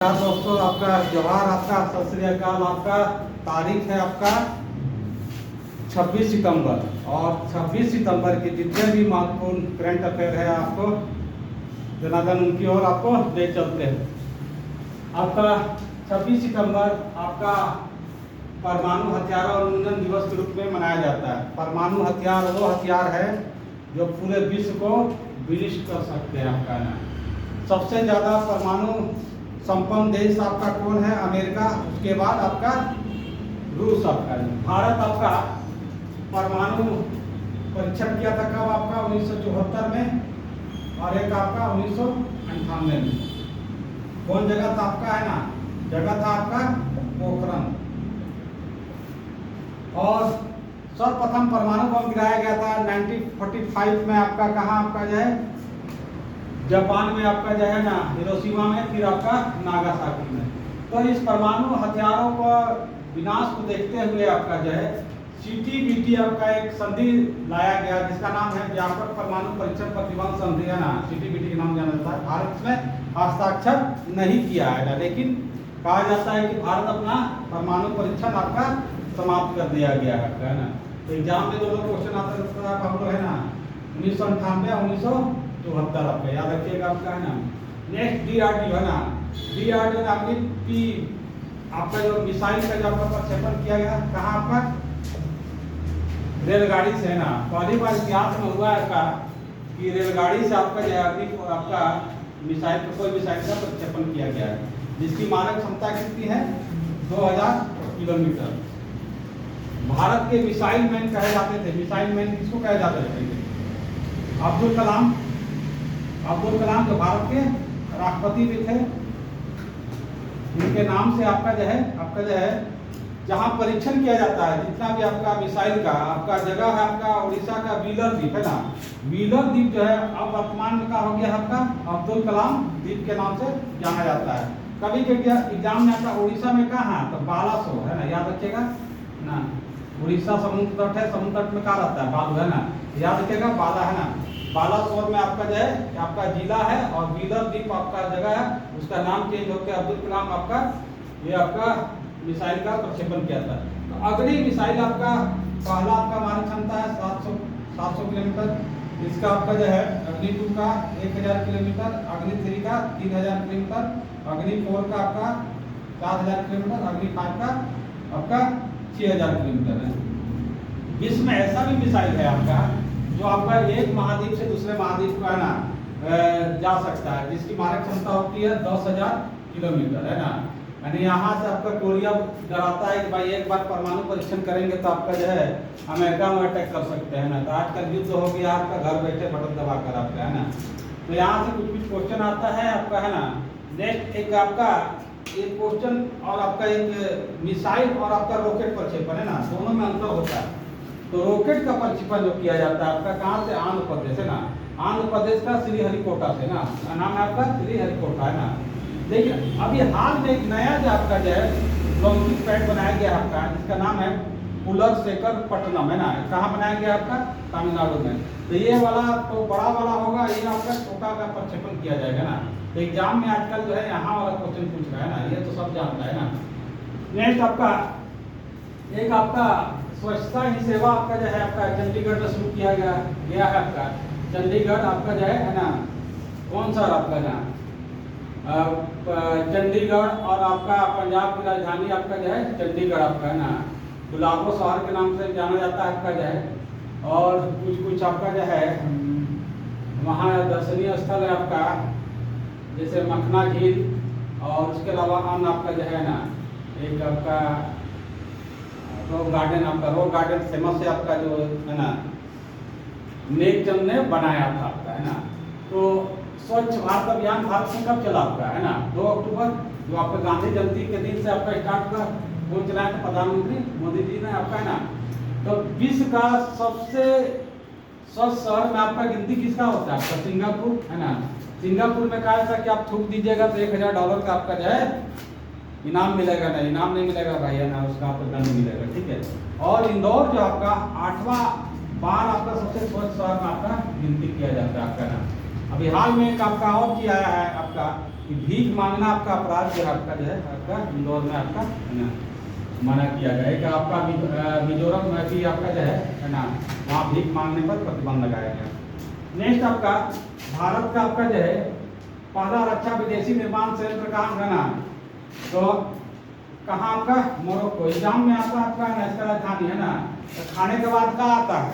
दोस्तों, आपका जोहार, आपका सत श्री अकाल। आपका तारीख है आपका 26 सितंबर और 26 सितंबर के जितने भी महत्वपूर्ण करंट अफेयर है आपको जनार्दन उनकी ओर आपको ले चलते हैं। आपका 26 सितंबर आपका परमाणु हथियार उन्मूलन दिवस के रूप में मनाया जाता है। परमाणु हथियार वो हथियार है जो पूरे विश्व को विनिष्ट कर सकते हैं। आपका ना सबसे ज़्यादा परमाणु संपन्न देश आपका कौन है? अमेरिका। उसके बाद आपका रूस। आपका भारत आपका परमाणु परीक्षण किया था कब? आपका 1974 में और एक आपका 1998 में। कौन जगह था आपका? है ना, जगह था आपका पोखरण। और सर्वप्रथम परमाणु बम गिराया गया था 1945 में। आपका कहाँ? आपका जो है जापान में, आपका जो है ना हिरोशिमा में, फिर आपका नागासाकी में। तो इस परमाणु हथियारों को विनाश को देखते हुए आपका जो है CTBT आपका एक संधि लाया गया जिसका नाम है व्यापक परमाणु परीक्षण प्रतिबंध संधि, है ना। CTBT के नाम जाना जाता है। भारत में हस्ताक्षर नहीं किया है ना, लेकिन कहा जाता है कि भारत अपना परमाणु परीक्षण आपका समाप्त कर दिया गया है ना। तो एग्जाम में दोनों क्वेश्चन आते हैं हम लोग, है ना, 1998 1974 आपका याद रखिएगा। आपका है ना नेक्स्ट DRDO, है ना। DRDO आपकी पी आपका जो मिसाइल का जो आपका प्रक्षेपण किया गया कहाँ? आपका रेलगाड़ी से, है ना। पहली बार इतिहास में हुआ है कि रेलगाड़ी से आपका जो आपका मिसाइल कोई मिसाइल का प्रक्षेपण किया गया है जिसकी मारक क्षमता कितनी है? 2000 किलोमीटर। भारत के मिसाइल मैन कहे जाते थे। मिसाइल मैन किसको कहे जाते थे? अब्दुल कलाम। अब्दुल कलाम जो भारत के राष्ट्रपति भी थे, उनके नाम से आपका जो है जहाँ परीक्षण किया जाता है जितना भी आपका मिसाइल का आपका जगह है आपका उड़ीसा का व्हीलर द्वीप, है ना। व्हीलर द्वीप जो है अब वर्तमान में का हो गया आपका अब्दुल कलाम द्वीप के नाम से जाना जाता है। कभी एग्जाम में आता उड़ीसा में कहाँ? तो बालासोर, है ना, याद रखिएगा ना। उड़ीसा समुद्र तट है, समुद्र तट में कहाँ रहता है? बालू, है ना, याद रखिएगा। बाला, है ना। बालासोर में आपका जो है आपका जिला है और व्हीलर द्वीप आपका जगह है, उसका नाम चेंज होकर अब्दुल कलाम आपका ये आपका मिसाइल का प्रक्षेपण किया था। तो अग्नि मिसाइल आपका पहला आपका मारक क्षमता है 700 किलोमीटर। इसका आपका जो है अग्नि 2 का 1000 किलोमीटर, अग्नि 3 का 3000 किलोमीटर, अग्नि 4 का आपका 4000 किलोमीटर, अग्नि 5 का आपका 6000 किलोमीटर है। विश्व में ऐसा भी मिसाइल है आपका जो आपका एक महाद्वीप से दूसरे महाद्वीप का ना जा सकता है जिसकी मारक क्षमता होती है 10,000 किलोमीटर, है ना। यानी यहाँ से आपका कोरिया डराता है कि भाई एक बार परमाणु परीक्षण करेंगे तो आपका जो है अमेरिका में अटैक कर सकते हैं ना। तो आजकल युद्ध हो गया आपका घर बैठे बटन दबा कर आपका, है ना। तो यहाँ से कुछ क्वेश्चन आता है आपका, है ना। नेक्स्ट एक आपका एक क्वेश्चन और आपका एक मिसाइल और आपका रॉकेट प्रक्षेपण, है ना, दोनों में अंतर होता है। तो रॉकेट का प्रक्षेपण जो किया जाता है आपका कहाँ से? आंध्र प्रदेश, है ना। आंध्र प्रदेश का श्रीहरिकोटा से, ना, नाम है आपका श्रीहरिकोटा, है ना। लेकिन अभी हाल में एक नया जो आपका जो है लॉन्चिंग पैड बनाया गया आपका जिसका नाम है कुलशेखर पट्टनम, है ना। कहाँ बनाया गया आपका? तमिलनाडु में। तो ये वाला तो बड़ा वाला होगा, ये आपका छोटा का प्रक्षेपण किया जाएगा ना। तो एग्जाम में आजकल जो है यहाँ वाला क्वेश्चन पूछ रहा है ना, ये तो सब जानता है ना। नेक्स्ट आपका एक आपका स्वच्छता ही सेवा आपका जो है आपका चंडीगढ़ में शुरू किया गया है आपका। चंडीगढ़ आपका जो है ना, कौन सा आपका ना चंडीगढ़ और आपका पंजाब की राजधानी आपका जो है चंडीगढ़ आपका, है ना। गुलाबो शहर के नाम से जाना जाता है आपका जो है। और कुछ आपका जो है वहाँ दर्शनीय स्थल है आपका जैसे मखना झील और उसके अलावा अन्य आपका जो है ना एक आपका रॉक गार्डन। आपका रॉक गार्डन फेमस है आपका जो है ना नेकचंद ने बनाया था आपका, है ना। तो स्वच्छ भारत अभियान भारत में कब चला आपका, है ना? 2 अक्टूबर, जो आपका गांधी जयंती के दिन से आपका स्टार्ट हुआ। कौन चलाया था? प्रधानमंत्री मोदी जी ने आपका, है ना। तो विश्व का सबसे स्वच्छ शहर में आपका गिनती किसका होता है? आपका सिंगापुर, है ना। सिंगापुर में कहा था कि आप थूक दीजिएगा तो $1000 का आपका जो है इनाम मिलेगा ना। इनाम नहीं मिलेगा भाई, है ना, उसका आपको दंड मिलेगा, ठीक है। और इंदौर जो आपका 8वां बार आपका सबसे स्वच्छ शहर में आपका गिनती किया जाता है आपका ना। अभी हाल में एक आपका और किया है आपका कि भीख मांगना आपका अपराध जो है आपका जो है आपका इंदौर में आपका है ना मना किया गया है कि आपका मिजोरम में भी आपका जो है ना वहाँ भीख मांगने पर प्रतिबंध लगाया गया। नेक्स्ट आपका भारत का आपका जो है पहला रक्षा विदेशी निर्माण संयंत्र कहाँ है ना, तो कहाँ आपका मोरक्को। एग्जाम में आता है आपका इसका राजधानी है ना, तो खाने के बाद क्या आता है,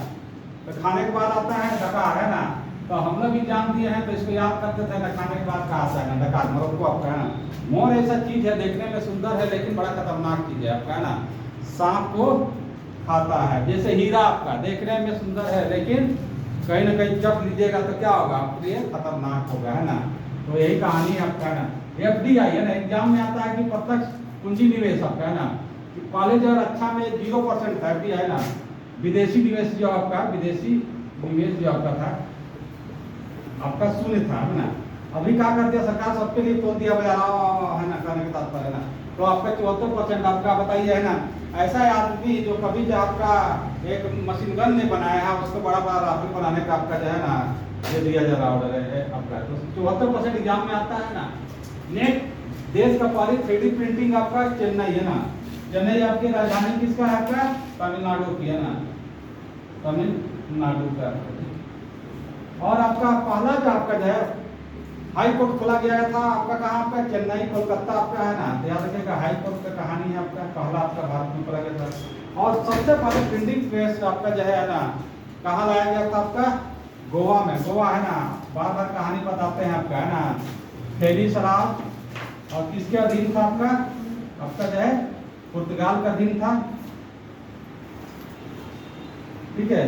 तो खाने के बाद आता है डकार है ना, तो हम लोग भी जान दिए हैं तो इसको याद करते थे ना, खाने के बाद क्या आता है ना डकार, मोरक्को आपका है ना। मोर ऐसा चीज है देखने में सुंदर है लेकिन बड़ा खतरनाक चीज है आपका है ना, सांप को खाता है। जैसे हीरा आपका देखने में सुंदर है लेकिन कहीं ना कहीं जब लीजिएगा तो क्या होगा आपके लिए खतरनाक होगा है ना। तो यही कहानी है आपका है ना। FDI है ना, एग्जाम में आता है कि प्रत्यक्ष पूंजी निवेश आपका है ना, कॉलेज और अच्छा में 0% था FDI है ना। विदेशी निवेश जो आपका विदेशी निवेश जो आपका था आपका शून्य था है ना। अभी क्या कर दिया सरकार, सबके लिए तोड़ दिया है ना, कहने के तात्पर्य है ना। तो आपका 74% आपका बताइए है ना। ऐसा आदमी जो कभी जो आपका एक मशीन गन ने बनाया है उसको बड़ा बड़ा राफेल बनाने का आपका जो है ना ये दिया जा रहा ऑर्डर है आपका, तो 74% एग्जाम में आता है ना। नेक्स्ट देश का पहली 3D प्रिंटिंग आपका चेन्नई है ना। चेन्नई आपकी राजधानी किसका है आपका, तमिलनाडु की है ना, तमिलनाडु का। और आपका पहला जो आपका जो है हाई कोर्ट खोला गया था आपका कहाँ आपका चेन्नई कोलकाता आपका है ना। तो याद रखिएगा हाई कोर्ट का कहानी है आपका, पहला आपका भारत में खोला गया था। और सबसे पहले प्रिंटिंग प्रेस आपका जो है ना कहाँ लाया गया था आपका, गोवा में। गोवा है ना, बार बार कहानी बताते हैं आपका है ना। फेरी शराब और किसके अधीन था आपका जो है पुर्तगाल का अधीन था, ठीक है।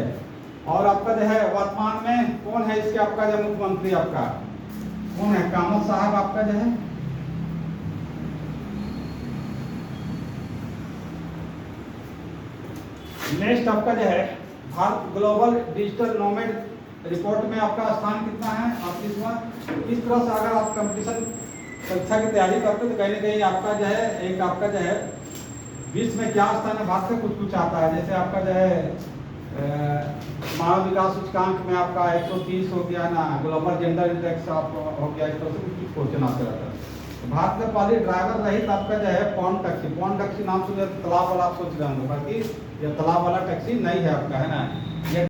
और आपका जो है वर्तमान में कौन है इसके आपका जो मुख्यमंत्री आपका कौन है, कामत साहब आपका जो है। नेक्स्ट आपका जो है Bharat global digital nomad report में आपका स्थान कितना है 38वां। इस तरह से अगर आप कंपटीशन परीक्षा की तैयारी करते तो कहीं ना कहीं आपका जो है एक आपका जो है विश्व में क्या स्थान है भारत का कुछ आता है। जैसे आपका जो है मानव विकास सूचकांक में आपका 130 हो गया ना, ग्लोबल जेंडर इंडेक्स आप हो गया, इस तरह से कुछ क्वेश्चन आते रहता है। भारत का पहले ड्राइवर रहित आपका जो है पॉन्ड टैक्सी। पॉन्ड टैक्सी नाम सुने तालाब वाला आप सोच रहे होंगे, बाकी ये तालाब वाला टैक्सी नहीं है आपका है ना।